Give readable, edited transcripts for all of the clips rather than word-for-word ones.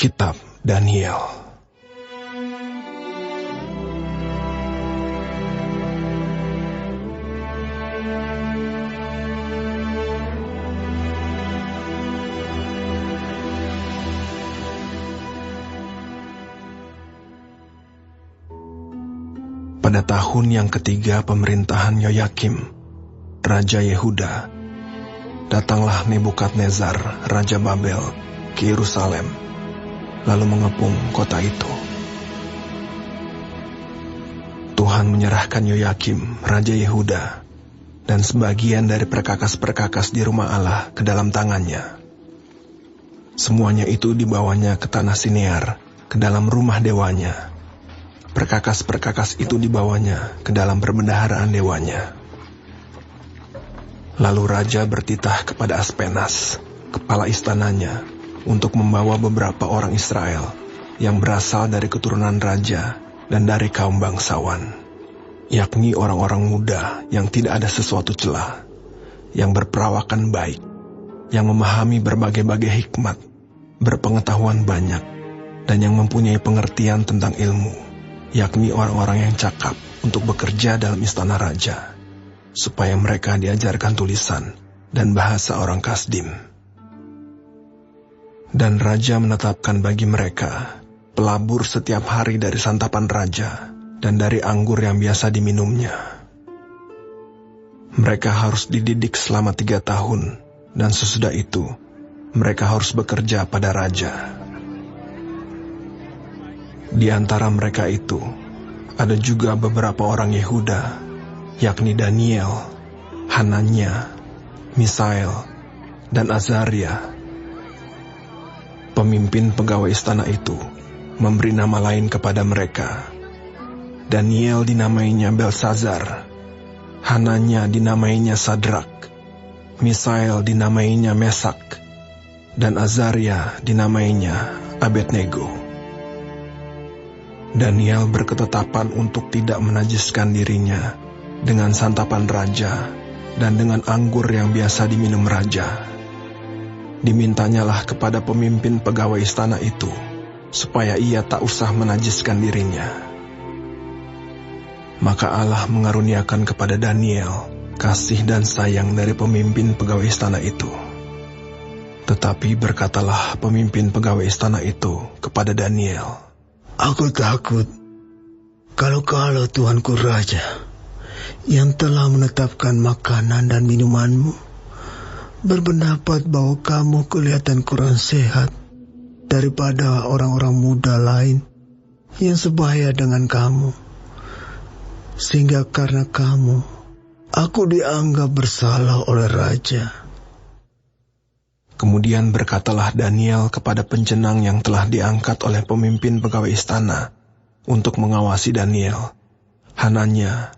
Kitab Daniel. Pada tahun yang ketiga pemerintahan Yoyakim, Raja Yehuda, datanglah Nebukadnezar, Raja Babel, ke Yerusalem, lalu mengepung kota itu. Tuhan menyerahkan Yoyakim, Raja Yehuda, dan sebagian dari perkakas-perkakas di rumah Allah ke dalam tangannya. Semuanya itu dibawanya ke tanah Sinear, ke dalam rumah dewanya. Perkakas-perkakas itu dibawanya ke dalam perbendaharaan dewanya. Lalu Raja bertitah kepada Aspenas, kepala istananya, untuk membawa beberapa orang Israel yang berasal dari keturunan raja dan dari kaum bangsawan, yakni orang-orang muda yang tidak ada sesuatu celah, yang berperawakan baik, yang memahami berbagai-bagai hikmat, berpengetahuan banyak, dan yang mempunyai pengertian tentang ilmu, yakni orang-orang yang cakap untuk bekerja dalam istana raja, supaya mereka diajarkan tulisan dan bahasa orang Kasdim. Dan raja menetapkan bagi mereka pelabur setiap hari dari santapan raja dan dari anggur yang biasa diminumnya. Mereka harus dididik selama 3 tahun, dan sesudah itu mereka harus bekerja pada raja. Di antara mereka itu, ada juga beberapa orang Yehuda, yakni Daniel, Hananya, Misael, dan Azaria. Pemimpin pegawai istana itu memberi nama lain kepada mereka. Daniel dinamainya Belsazar, Hananya dinamainya Sadrak, Misael dinamainya Mesak, dan Azaria dinamainya Abednego. Daniel berketetapan untuk tidak menajiskan dirinya dengan santapan raja dan dengan anggur yang biasa diminum raja. Dimintanyalah kepada pemimpin pegawai istana itu, supaya ia tak usah menajiskan dirinya. Maka Allah mengaruniakan kepada Daniel kasih dan sayang dari pemimpin pegawai istana itu. Tetapi berkatalah pemimpin pegawai istana itu kepada Daniel, "Aku takut kalau Tuanku Raja yang telah menetapkan makanan dan minumanmu berpendapat bahwa kamu kelihatan kurang sehat daripada orang-orang muda lain yang sebaya dengan kamu, sehingga karena kamu aku dianggap bersalah oleh Raja." Kemudian berkatalah Daniel kepada pencenang yang telah diangkat oleh pemimpin pegawai istana untuk mengawasi Daniel, Hananya,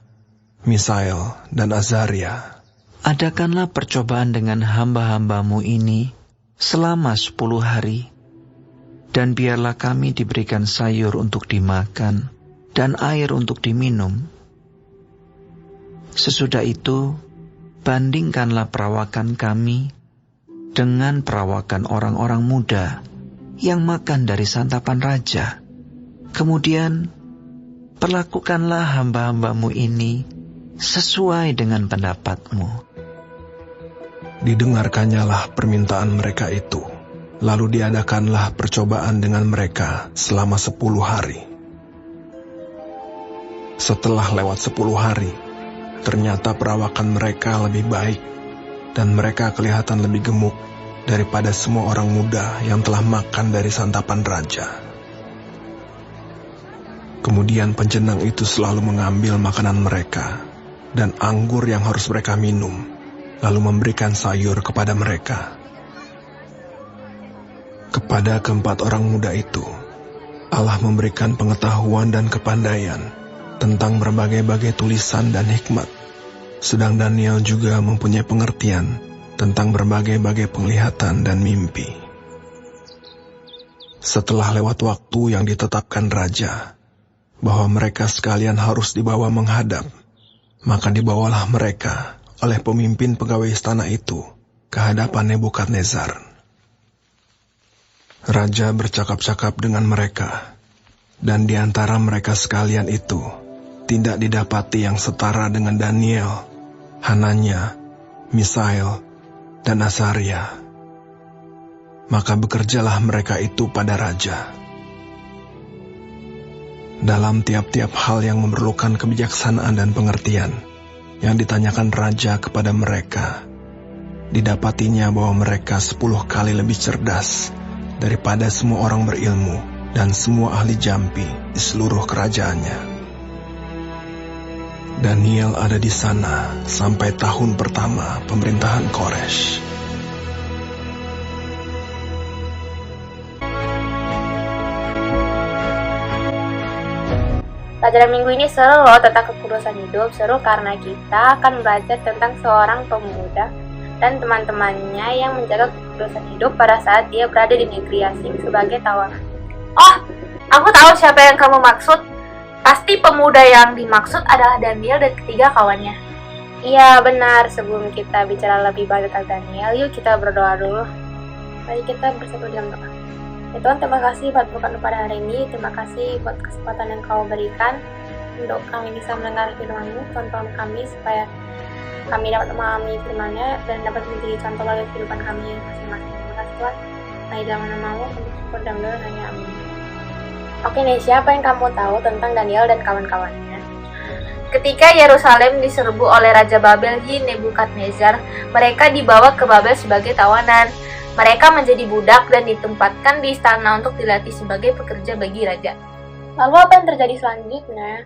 Misael, dan Azaria, "Adakanlah percobaan dengan hamba-hambamu ini selama 10 hari, dan biarlah kami diberikan sayur untuk dimakan dan air untuk diminum. Sesudah itu, bandingkanlah perawakan kami dengan perawakan orang-orang muda yang makan dari santapan raja. Kemudian, perlakukanlah hamba-hambamu ini sesuai dengan pendapatmu." Didengarkannyalah permintaan mereka itu, lalu diadakanlah percobaan dengan mereka selama 10 hari. Setelah lewat 10 hari, ternyata perawakan mereka lebih baik, dan mereka kelihatan lebih gemuk daripada semua orang muda yang telah makan dari santapan raja. Kemudian pencenang itu selalu mengambil makanan mereka dan anggur yang harus mereka minum, lalu memberikan sayur kepada mereka. Kepada keempat orang muda itu, Allah memberikan pengetahuan dan kepandaian tentang berbagai-bagai tulisan dan hikmat, sedang Daniel juga mempunyai pengertian tentang berbagai-bagai penglihatan dan mimpi. Setelah lewat waktu yang ditetapkan raja, bahwa mereka sekalian harus dibawa menghadap, maka dibawalah mereka oleh pemimpin pegawai istana itu ke hadapan Nebukadnezar. Raja bercakap-cakap dengan mereka, dan di antara mereka sekalian itu tidak didapati yang setara dengan Daniel, Hananya, Misael, dan Asaria. Maka bekerjalah mereka itu pada raja. Dalam tiap-tiap hal yang memerlukan kebijaksanaan dan pengertian yang ditanyakan raja kepada mereka, didapatinya bahwa mereka 10 kali lebih cerdas daripada semua orang berilmu dan semua ahli jampi di seluruh kerajaannya. Daniel ada di sana sampai tahun pertama pemerintahan Koresh. Pelajaran minggu ini seru loh tentang kekudusan hidup. Seru karena kita akan belajar tentang seorang pemuda dan teman-temannya yang menjaga kekudusan hidup pada saat dia berada di negeri asing sebagai tawanan. Oh, aku tahu siapa yang kamu maksud. Pasti pemuda yang dimaksud adalah Daniel dan ketiga kawannya. Iya benar, sebelum kita bicara lebih banyak tentang Daniel, yuk kita berdoa dulu. Mari kita bersatu dalam doa. Ya Tuhan, terima kasih buat berkat pada hari ini. Terima kasih buat kesempatan yang Kau berikan untuk kami bisa mendengar firman-Mu. Tonton kami supaya kami dapat memahami firman-Nya dan dapat menjadi contoh bagi kehidupan kami masing-masing. Terima kasih Tuhan. Nah, dalam nama-Mu, kami syukur dan berdoa hanya amin. Oke nih, siapa yang kamu tahu tentang Daniel dan kawan-kawannya? Ketika Yerusalem diserbu oleh Raja Babel Nebukadnezar, mereka dibawa ke Babel sebagai tawanan. Mereka menjadi budak dan ditempatkan di istana untuk dilatih sebagai pekerja bagi raja. Lalu apa yang terjadi selanjutnya?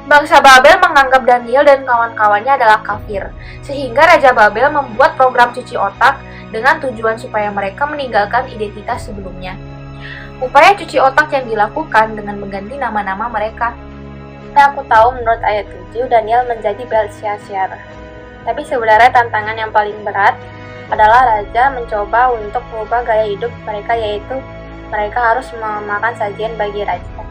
Bangsa Babel menganggap Daniel dan kawan-kawannya adalah kafir, sehingga Raja Babel membuat program cuci otak dengan tujuan supaya mereka meninggalkan identitas sebelumnya. Upaya cuci otak yang dilakukan dengan mengganti nama-nama mereka. Aku tahu menurut ayat 7 Daniel menjadi Belsyazar. Tapi sebenarnya tantangan yang paling berat adalah raja mencoba untuk mengubah gaya hidup mereka, yaitu mereka harus memakan sajian bagi raja.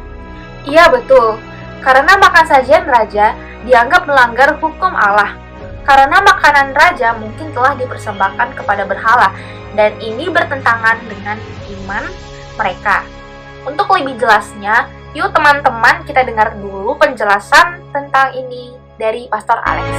Iya betul, karena makan sajian raja dianggap melanggar hukum Allah. Karena makanan raja mungkin telah dipersembahkan kepada berhala, dan ini bertentangan dengan iman mereka. Untuk lebih jelasnya, yuk teman-teman kita dengar dulu penjelasan tentang ini dari Pastor Alex.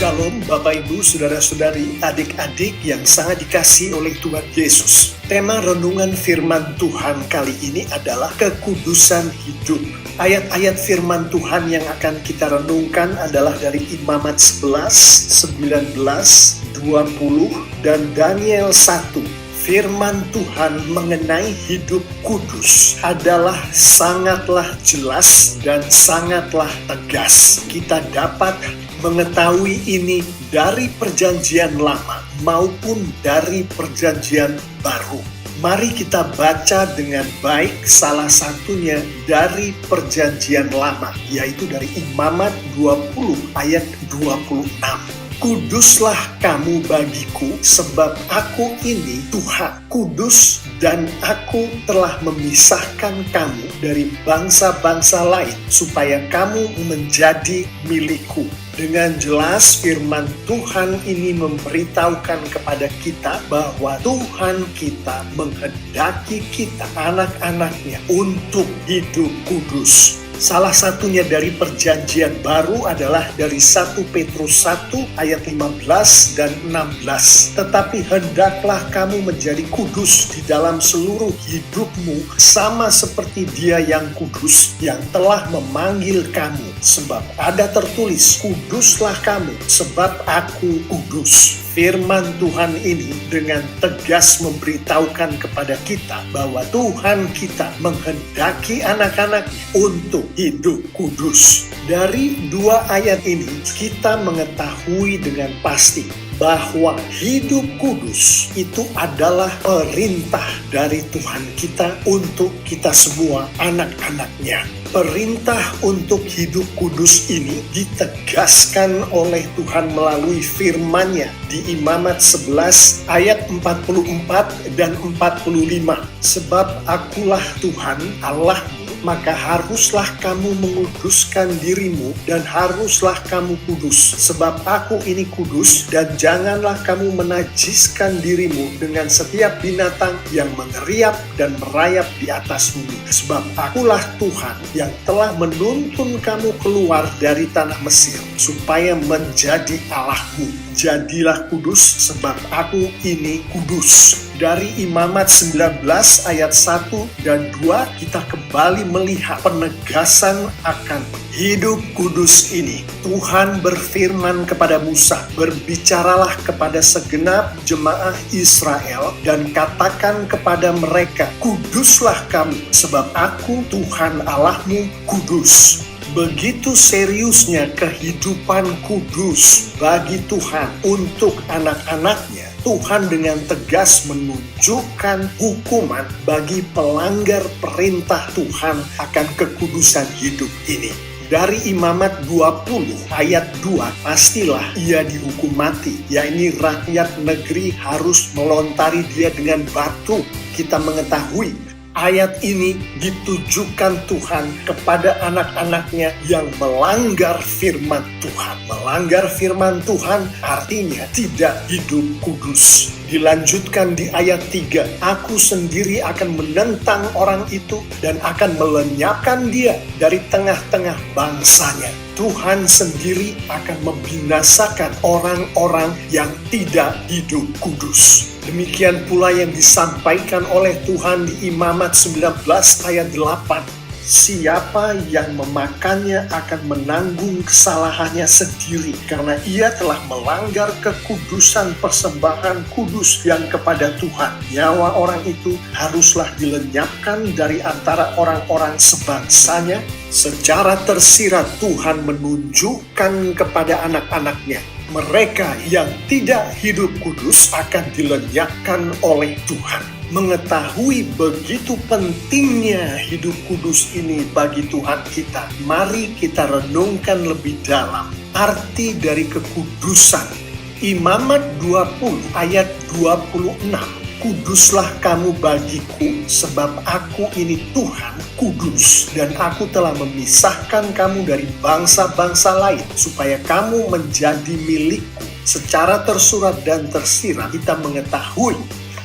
Shalom Bapak Ibu, Saudara-saudari, adik-adik yang sangat dikasihi oleh Tuhan Yesus. Tema renungan firman Tuhan kali ini adalah kekudusan hidup. Ayat-ayat firman Tuhan yang akan kita renungkan adalah dari Imamat 11, 19, 20, dan Daniel 1. Firman Tuhan mengenai hidup kudus adalah sangatlah jelas dan sangatlah tegas. Kita dapat mengetahui ini dari perjanjian lama maupun dari perjanjian baru. Mari kita baca dengan baik salah satunya dari perjanjian lama, yaitu dari Imamat 20 ayat 26. Kuduslah kamu bagiku, sebab aku ini Tuhan, kudus, dan aku telah memisahkan kamu dari bangsa-bangsa lain, supaya kamu menjadi milikku. Dengan jelas firman Tuhan ini memberitahukan kepada kita bahwa Tuhan kita menghendaki kita, anak-anaknya, untuk hidup kudus. Salah satunya dari perjanjian baru adalah dari 1 Petrus 1 ayat 15 dan 16. Tetapi hendaklah kamu menjadi kudus di dalam seluruh hidupmu, sama seperti Dia yang kudus, yang telah memanggil kamu. Sebab ada tertulis, kuduslah kamu, sebab aku kudus. Firman Tuhan ini dengan tegas memberitahukan kepada kita bahwa Tuhan kita menghendaki anak-anaknya untuk hidup kudus. Dari dua ayat ini kita mengetahui dengan pasti bahwa hidup kudus itu adalah perintah dari Tuhan kita untuk kita semua anak-anaknya. Perintah untuk hidup kudus ini ditegaskan oleh Tuhan melalui firman-Nya di Imamat 11 ayat 44 dan 45. Sebab akulah Tuhan Allahmu maka haruslah kamu menguduskan dirimu dan haruslah kamu kudus. Sebab aku ini kudus, dan janganlah kamu menajiskan dirimu dengan setiap binatang yang mengeriap dan merayap di atas bumi. Sebab akulah Tuhan yang telah menuntun kamu keluar dari tanah Mesir, supaya menjadi Allahmu. Jadilah kudus, sebab aku ini kudus. Dari Imamat 19 ayat 1 dan 2 kita kembali melihat penegasan akan hidup kudus ini. Tuhan berfirman kepada Musa, "Berbicaralah kepada segenap jemaah Israel dan katakan kepada mereka, kuduslah kamu, sebab aku Tuhan Allahmu kudus." Begitu seriusnya kehidupan kudus bagi Tuhan untuk anak-anaknya, Tuhan dengan tegas menunjukkan hukuman bagi pelanggar perintah Tuhan akan kekudusan hidup ini. Dari Imamat 20 ayat 2, pastilah ia dihukum mati, yakni rakyat negeri harus melontari dia dengan batu. Kita mengetahui ayat ini ditujukan Tuhan kepada anak-anaknya yang melanggar firman Tuhan. Melanggar firman Tuhan artinya tidak hidup kudus. Dilanjutkan di ayat 3, "Aku sendiri akan menentang orang itu dan akan melenyapkan dia dari tengah-tengah bangsanya." Tuhan sendiri akan membinasakan orang-orang yang tidak hidup kudus. Demikian pula yang disampaikan oleh Tuhan di Imamat 19 ayat 8. "Siapa yang memakannya akan menanggung kesalahannya sendiri, karena ia telah melanggar kekudusan persembahan kudus yang kepada Tuhan. Nyawa orang itu haruslah dilenyapkan dari antara orang-orang sebangsanya." Secara tersirat Tuhan menunjukkan kepada anak-anaknya, mereka yang tidak hidup kudus akan dilenyapkan oleh Tuhan. Mengetahui begitu pentingnya hidup kudus ini bagi Tuhan kita, mari kita renungkan lebih dalam arti dari kekudusan. Imamat 20 ayat 26, "Kuduslah kamu bagiku, sebab aku ini Tuhan kudus, dan aku telah memisahkan kamu dari bangsa-bangsa lain, supaya kamu menjadi milikku." Secara tersurat dan tersirat kita mengetahui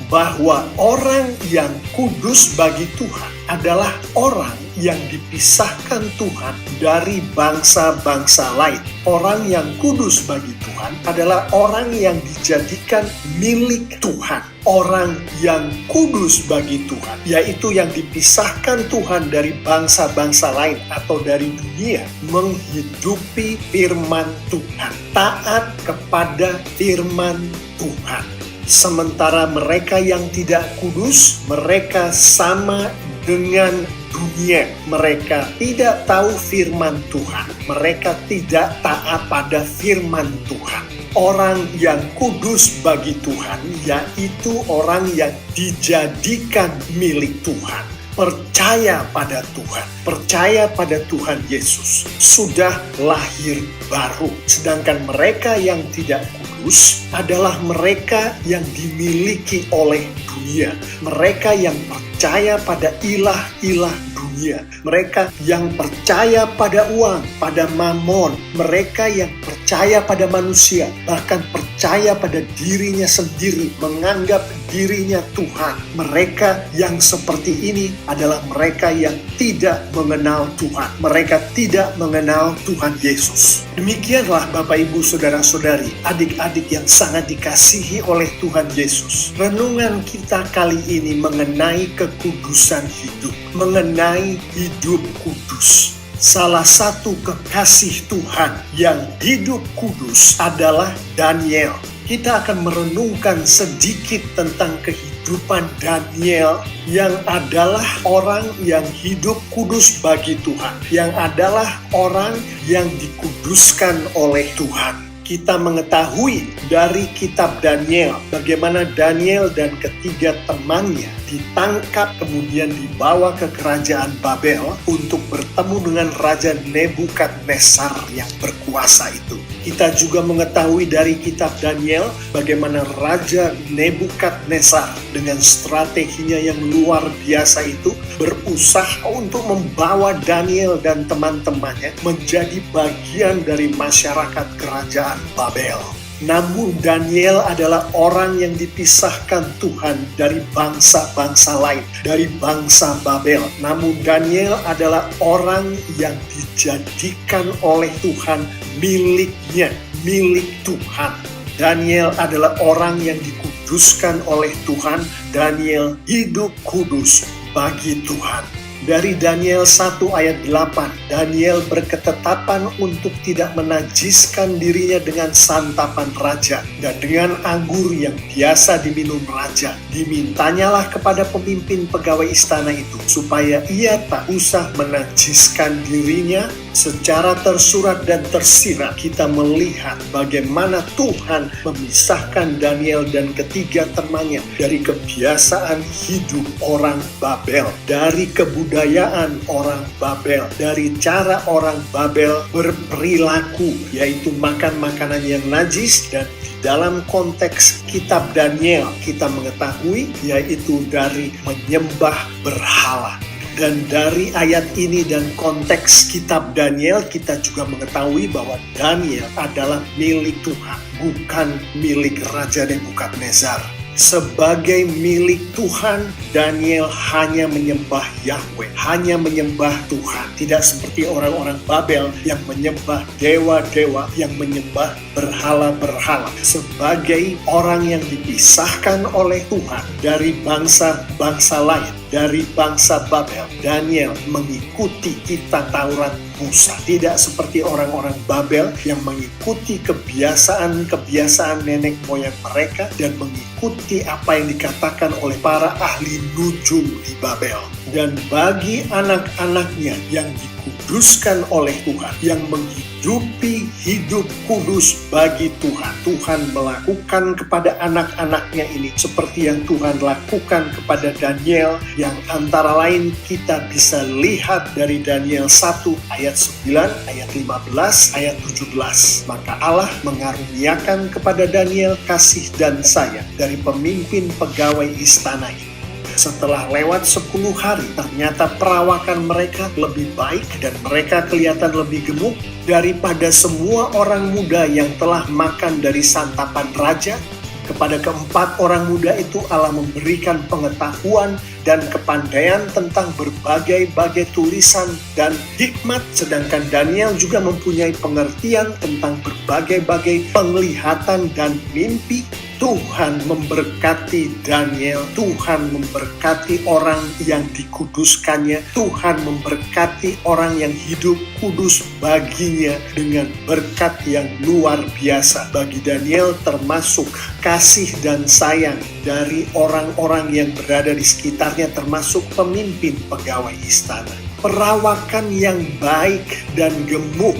bahwa orang yang kudus bagi Tuhan adalah orang yang dipisahkan Tuhan dari bangsa-bangsa lain. Orang yang kudus bagi Tuhan adalah orang yang dijadikan milik Tuhan. Orang yang kudus bagi Tuhan, yaitu yang dipisahkan Tuhan dari bangsa-bangsa lain atau dari dunia, menghidupi firman Tuhan, taat kepada firman Tuhan. Sementara mereka yang tidak kudus, mereka sama dengan dunia. Mereka tidak tahu firman Tuhan. Mereka tidak taat pada firman Tuhan. Orang yang kudus bagi Tuhan, yaitu orang yang dijadikan milik Tuhan. Percaya pada Tuhan, percaya pada Tuhan Yesus, sudah lahir baru. Sedangkan mereka yang tidak kudus adalah mereka yang dimiliki oleh dunia. Mereka yang percaya pada ilah-ilah dunia. Mereka yang percaya pada uang, pada mamon. Mereka yang percaya pada manusia, bahkan percaya pada dirinya sendiri, menganggap dirinya Tuhan. Mereka yang seperti ini adalah mereka yang tidak mengenal Tuhan. Mereka tidak mengenal Tuhan Yesus. Demikianlah Bapak Ibu Saudara-saudari, adik-adik yang sangat dikasihi oleh Tuhan Yesus. Renungan kita kali ini mengenai kekudusan hidup, mengenai hidup kudus. Salah satu kekasih Tuhan yang hidup kudus adalah Daniel. Kita akan merenungkan sedikit tentang kehidupan Daniel yang adalah orang yang hidup kudus bagi Tuhan, yang adalah orang yang dikuduskan oleh Tuhan. kita mengetahui dari kitab Daniel bagaimana Daniel dan ketiga temannya ditangkap kemudian dibawa ke kerajaan Babel untuk bertemu dengan Raja Nebukadnezar yang berkuasa itu. Kita juga mengetahui dari kitab Daniel bagaimana Raja Nebukadnezar dengan strateginya yang luar biasa itu berusaha untuk membawa Daniel dan teman-temannya menjadi bagian dari masyarakat kerajaan Babel. Namun Daniel adalah orang yang dipisahkan Tuhan dari bangsa-bangsa lain, dari bangsa Babel. Namun Daniel adalah orang yang dijadikan oleh Tuhan miliknya, milik Tuhan. Daniel adalah orang yang dikuduskan oleh Tuhan. Daniel hidup kudus bagi Tuhan. Dari Daniel 1 ayat 8, Daniel berketetapan untuk tidak menajiskan dirinya dengan santapan raja dan dengan anggur yang biasa diminum raja. Dimintanyalah kepada pemimpin pegawai istana itu supaya ia tak usah menajiskan dirinya. Secara tersurat dan tersirat kita melihat bagaimana Tuhan memisahkan Daniel dan ketiga temannya dari kebiasaan hidup orang Babel, dari kebudayaan orang Babel, dari cara orang Babel berperilaku, yaitu makan makanan yang najis. Dan di dalam konteks kitab Daniel kita mengetahui yaitu dari menyembah berhala. Dan dari ayat ini dan konteks kitab Daniel kita juga mengetahui bahwa Daniel adalah milik Tuhan, bukan milik Raja Nebukadnezar. Sebagai milik Tuhan, Daniel hanya menyembah Yahweh, hanya menyembah Tuhan. Tidak seperti orang-orang Babel yang menyembah dewa-dewa, yang menyembah berhala-berhala. Sebagai orang yang dipisahkan oleh Tuhan dari bangsa-bangsa lain, dari bangsa Babel, Daniel mengikuti kitab Taurat Musa. Tidak seperti orang-orang Babel yang mengikuti kebiasaan-kebiasaan nenek moyang mereka dan mengikuti apa yang dikatakan oleh para ahli nujum di Babel. Dan bagi anak-anaknya yang dikuduskan oleh Tuhan, yang menghidupi hidup kudus bagi Tuhan, Tuhan melakukan kepada anak-anaknya ini seperti yang Tuhan lakukan kepada Daniel, yang antara lain kita bisa lihat dari Daniel 1 ayat 9, ayat 15, ayat 17. Maka Allah mengaruniakan kepada Daniel kasih dan sayang dari pemimpin pegawai istana ini. Setelah lewat 10 hari, ternyata perawakan mereka lebih baik dan mereka kelihatan lebih gemuk daripada semua orang muda yang telah makan dari santapan raja. Kepada keempat orang muda itu Allah memberikan pengetahuan dan kepandaian tentang berbagai-bagai tulisan dan hikmat, sedangkan Daniel juga mempunyai pengertian tentang berbagai-bagai penglihatan dan mimpi. Tuhan memberkati Daniel, Tuhan memberkati orang yang dikuduskannya, Tuhan memberkati orang yang hidup kudus baginya dengan berkat yang luar biasa. Bagi Daniel termasuk kasih dan sayang dari orang-orang yang berada di sekitarnya, termasuk pemimpin pegawai istana. Perawakan yang baik dan gemuk,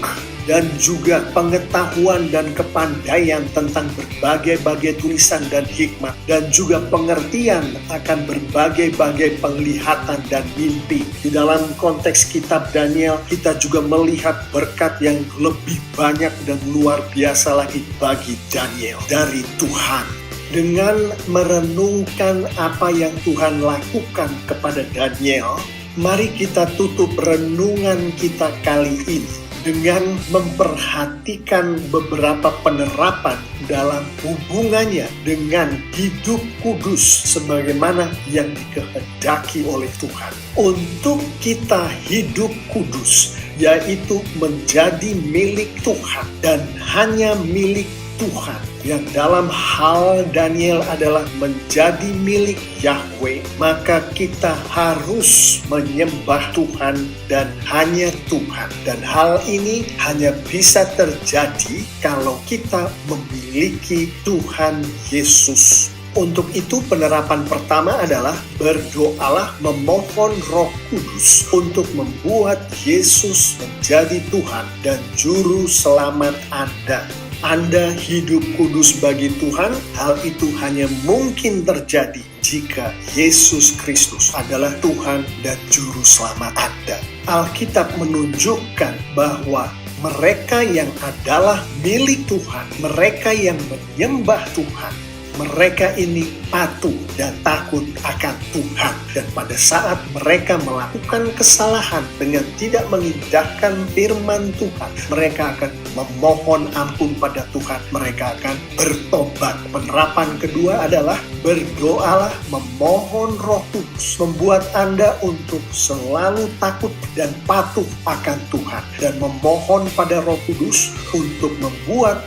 dan juga pengetahuan dan kepandaian tentang berbagai-bagai tulisan dan hikmat, dan juga pengertian akan berbagai-bagai penglihatan dan mimpi. Di dalam konteks kitab Daniel, kita juga melihat berkat yang lebih banyak dan luar biasa lagi bagi Daniel dari Tuhan. Dengan merenungkan apa yang Tuhan lakukan kepada Daniel, mari kita tutup renungan kita kali ini dengan memperhatikan beberapa penerapan dalam hubungannya dengan hidup kudus sebagaimana yang dikehendaki oleh Tuhan. Untuk kita hidup kudus, yaitu menjadi milik Tuhan dan hanya milik Tuhan, yang dalam hal Daniel adalah menjadi milik Yahweh, maka kita harus menyembah Tuhan dan hanya Tuhan. Dan hal ini hanya bisa terjadi kalau kita memiliki Tuhan Yesus. Untuk itu penerapan pertama adalah berdoalah memohon Roh Kudus untuk membuat Yesus menjadi Tuhan dan Juru Selamat Anda. Anda hidup kudus bagi Tuhan, hal itu hanya mungkin terjadi jika Yesus Kristus adalah Tuhan dan Juru Selamat Anda. Alkitab menunjukkan bahwa mereka yang adalah milik Tuhan, mereka yang menyembah Tuhan, mereka ini patuh dan takut akan Tuhan. Dan pada saat mereka melakukan kesalahan dengan tidak mengindahkan firman Tuhan, mereka akan memohon ampun pada Tuhan. Mereka akan bertobat. Penerapan kedua adalah berdoalah, memohon Roh Kudus, membuat Anda untuk selalu takut dan patuh akan Tuhan. Dan memohon pada Roh Kudus untuk membuat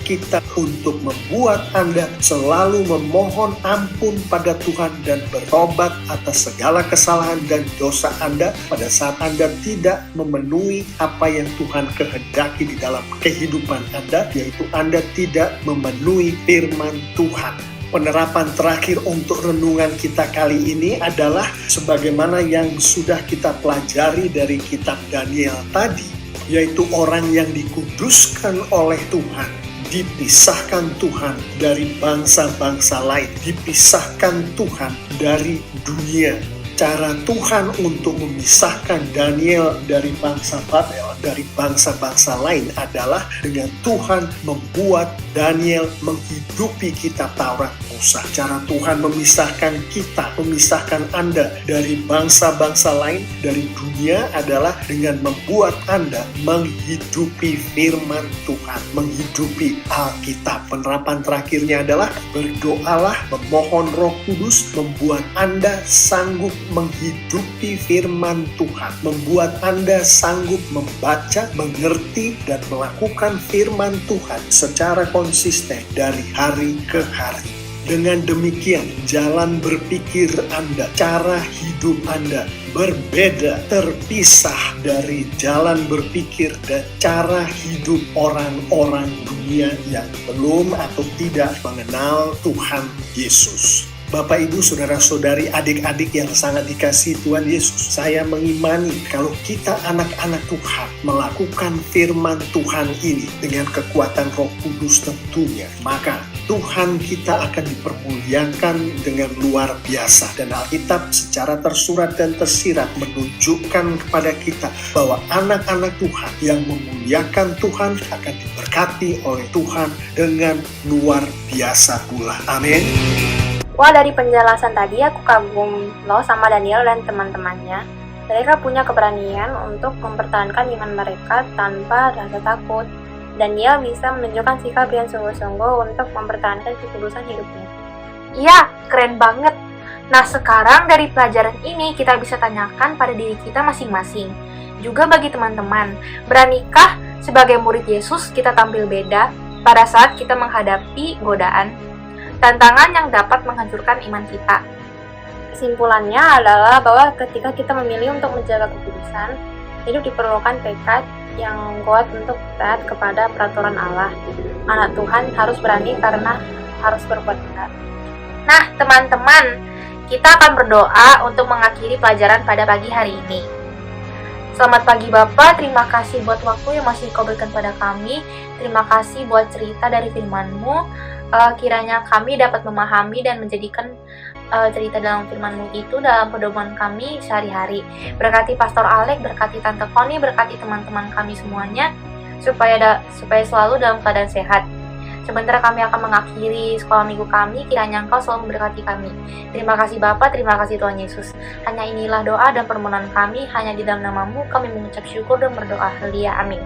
Anda selalu memohon ampun pada Tuhan dan bertobat atas segala kesalahan dan dosa Anda pada saat Anda tidak memenuhi apa yang Tuhan kehendaki di dalam kehidupan Anda, yaitu Anda tidak memenuhi firman Tuhan. Penerapan terakhir untuk renungan kita kali ini adalah sebagaimana yang sudah kita pelajari dari kitab Daniel tadi, yaitu orang yang dikuduskan oleh Tuhan, dipisahkan Tuhan dari bangsa-bangsa lain, dipisahkan Tuhan dari dunia. Cara Tuhan untuk memisahkan Daniel dari bangsa Babel, dari bangsa-bangsa lain adalah dengan Tuhan membuat Daniel menghidupi kitab Taurat Musa. Cara Tuhan memisahkan kita, memisahkan Anda dari bangsa-bangsa lain, dari dunia adalah dengan membuat Anda menghidupi firman Tuhan, menghidupi Alkitab. Penerapan terakhirnya adalah berdoalah, memohon Roh Kudus, membuat Anda sanggup menghidupi firman Tuhan, membuat Anda sanggup membaca, mengerti, dan melakukan firman Tuhan secara konsisten dari hari ke hari. Dengan demikian, jalan berpikir Anda, cara hidup Anda berbeda, terpisah dari jalan berpikir dan cara hidup orang-orang dunia yang belum atau tidak mengenal Tuhan Yesus. Bapak, Ibu, Saudara-saudari, adik-adik yang sangat dikasihi Tuhan Yesus, saya mengimani kalau kita anak-anak Tuhan melakukan firman Tuhan ini dengan kekuatan Roh Kudus tentunya, maka Tuhan kita akan dipermuliakan dengan luar biasa. Dan Alkitab secara tersurat dan tersirat menunjukkan kepada kita bahwa anak-anak Tuhan yang memuliakan Tuhan akan diberkati oleh Tuhan dengan luar biasa pula. Amin. Wah, dari penjelasan tadi aku kagum loh sama Daniel dan teman-temannya. Mereka punya keberanian untuk mempertahankan iman mereka tanpa rasa takut. Daniel bisa menunjukkan sikap yang sungguh-sungguh untuk mempertahankan kekudusan hidupnya. Iya, keren banget. Nah, sekarang dari pelajaran ini kita bisa tanyakan pada diri kita masing-masing. Juga bagi teman-teman, beranikah sebagai murid Yesus kita tampil beda pada saat kita menghadapi godaan, tantangan yang dapat menghancurkan iman kita? Kesimpulannya adalah bahwa ketika kita memilih untuk menjaga kekudusan, hidup diperlukan tekad yang kuat untuk taat kepada peraturan Allah. Anak Tuhan harus berani karena harus berbuat benar. Nah, teman-teman, kita akan berdoa untuk mengakhiri pelajaran pada pagi hari ini. Selamat pagi Bapak, terima kasih buat waktu yang masih Kau berikan pada kami. Terima kasih buat cerita dari firman-Mu. Kiranya kami dapat memahami dan menjadikan cerita dalam firman-Mu itu dalam pedoman kami sehari-hari. Berkati Pastor Alek, berkati Tante Koni, berkati teman-teman kami semuanya, supaya selalu dalam keadaan sehat. Sebentar kami akan mengakhiri sekolah minggu kami, kiranya Engkau selalu memberkati kami. Terima kasih Bapa, terima kasih Tuhan Yesus. Hanya inilah doa dan permohonan kami, hanya di dalam nama-Mu kami mengucap syukur dan berdoa. Haleluya, amin.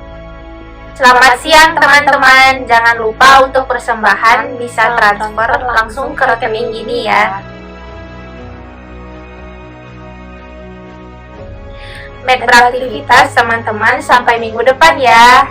Selamat siang teman-teman, jangan lupa untuk persembahan bisa transfer langsung ke rekening ini ya. Beraktivitas teman-teman, sampai minggu depan ya.